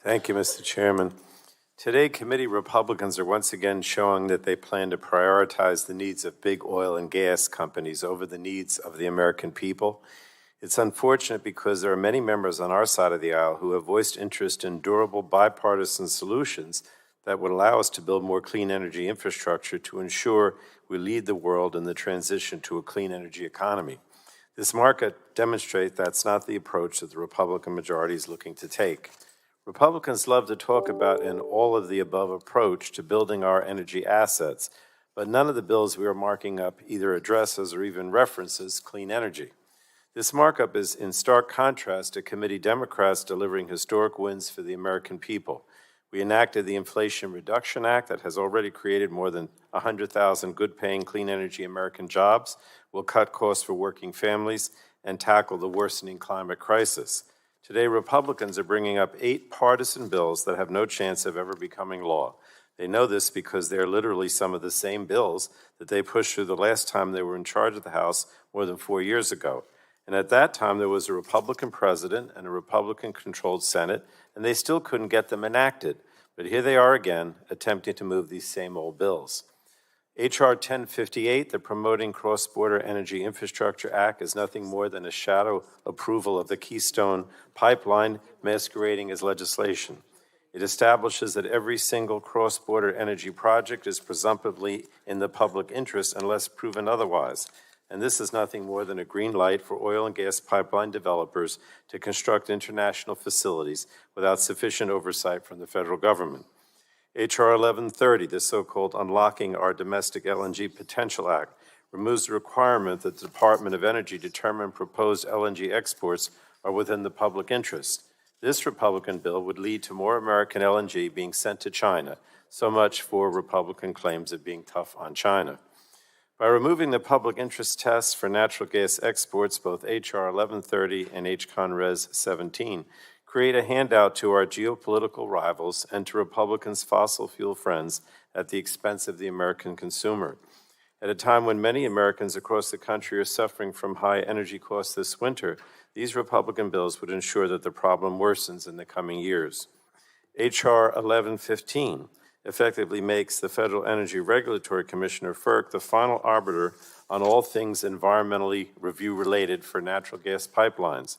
Thank you, Mr. Chairman. Today, committee Republicans are once again showing that they plan to prioritize the needs of big oil and gas companies over the needs of the American people. It's unfortunate because there are many members on our side of the aisle who have voiced interest in durable bipartisan solutions that would allow us to build more clean energy infrastructure to ensure we lead the world in the transition to a clean energy economy. This markup demonstrates that's not the approach that the Republican majority is looking to take. Republicans love to talk about an all-of-the-above approach to building our energy assets, but none of the bills we are marking up either addresses or even references clean energy. This markup is in stark contrast to committee Democrats delivering historic wins for the American people. We enacted the Inflation Reduction Act that has already created more than 100,000 good-paying clean energy American jobs, will cut costs for working families, and tackle the worsening climate crisis. Today, Republicans are bringing up 8 partisan bills that have no chance of ever becoming law. They know this because they're literally some of the same bills that they pushed through the last time they were in charge of the House more than 4 years ago. And at that time, there was a Republican president and a Republican-controlled Senate, and they still couldn't get them enacted. But here they are again, attempting to move these same old bills. H.R. 1058, the Promoting Cross-Border Energy Infrastructure Act, is nothing more than a shadow approval of the Keystone Pipeline masquerading as legislation. It establishes that every single cross-border energy project is presumptively in the public interest unless proven otherwise. And this is nothing more than a green light for oil and gas pipeline developers to construct international facilities without sufficient oversight from the federal government. H.R. 1130, the so-called Unlocking Our Domestic LNG Potential Act, removes the requirement that the Department of Energy determine proposed LNG exports are within the public interest. This Republican bill would lead to more American LNG being sent to China, so much for Republican claims of being tough on China. By removing the public interest test for natural gas exports, both H.R. 1130 and H.Con. Res. 17 create a handout to our geopolitical rivals and to Republicans' fossil fuel friends at the expense of the American consumer. At a time when many Americans across the country are suffering from high energy costs this winter, these Republican bills would ensure that the problem worsens in the coming years. H.R. 1115 effectively makes the Federal Energy Regulatory Commissioner, FERC, the final arbiter on all things environmentally review-related for natural gas pipelines.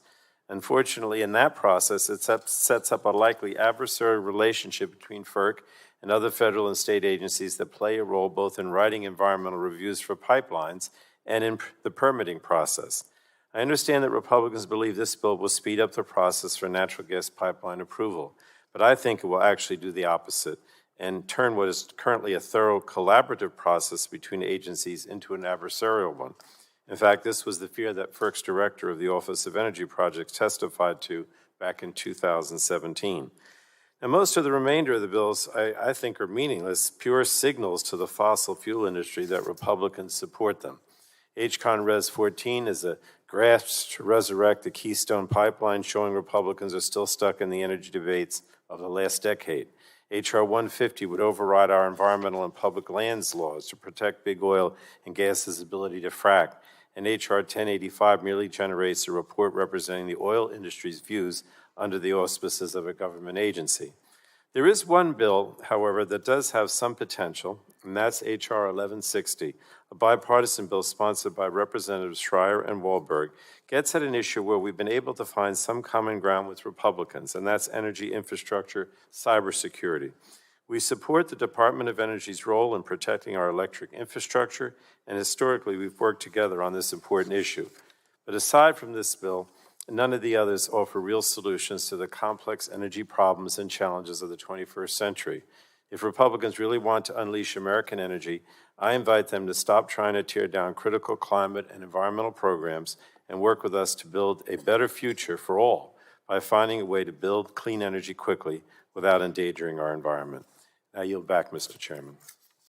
Unfortunately, in that process, it sets up a likely adversarial relationship between FERC and other federal and state agencies that play a role both in writing environmental reviews for pipelines and in the permitting process. I understand that Republicans believe this bill will speed up the process for natural gas pipeline approval, but I think it will actually do the opposite and turn what is currently a thorough collaborative process between agencies into an adversarial one. In fact, this was the fear that FERC's director of the Office of Energy Projects testified to back in 2017. Now, most of the remainder of the bills, I think, are meaningless, pure signals to the fossil fuel industry that Republicans support them. H.Con. Res. 14 is a grasp to resurrect the Keystone Pipeline, showing Republicans are still stuck in the energy debates of the last decade. H.R. 150 would override our environmental and public lands laws to protect big oil and gas's ability to frack. And H.R. 1085 merely generates a report representing the oil industry's views under the auspices of a government agency. There is one bill, however, that does have some potential, and that's H.R. 1160, a bipartisan bill sponsored by Representatives Schreier and Wahlberg, gets at an issue where we've been able to find some common ground with Republicans, and that's energy infrastructure, cybersecurity. We support the Department of Energy's role in protecting our electric infrastructure, and historically we've worked together on this important issue. But aside from this bill, none of the others offer real solutions to the complex energy problems and challenges of the 21st century. If Republicans really want to unleash American energy, I invite them to stop trying to tear down critical climate and environmental programs and work with us to build a better future for all by finding a way to build clean energy quickly without endangering our environment. I yield back, Mr. Chairman.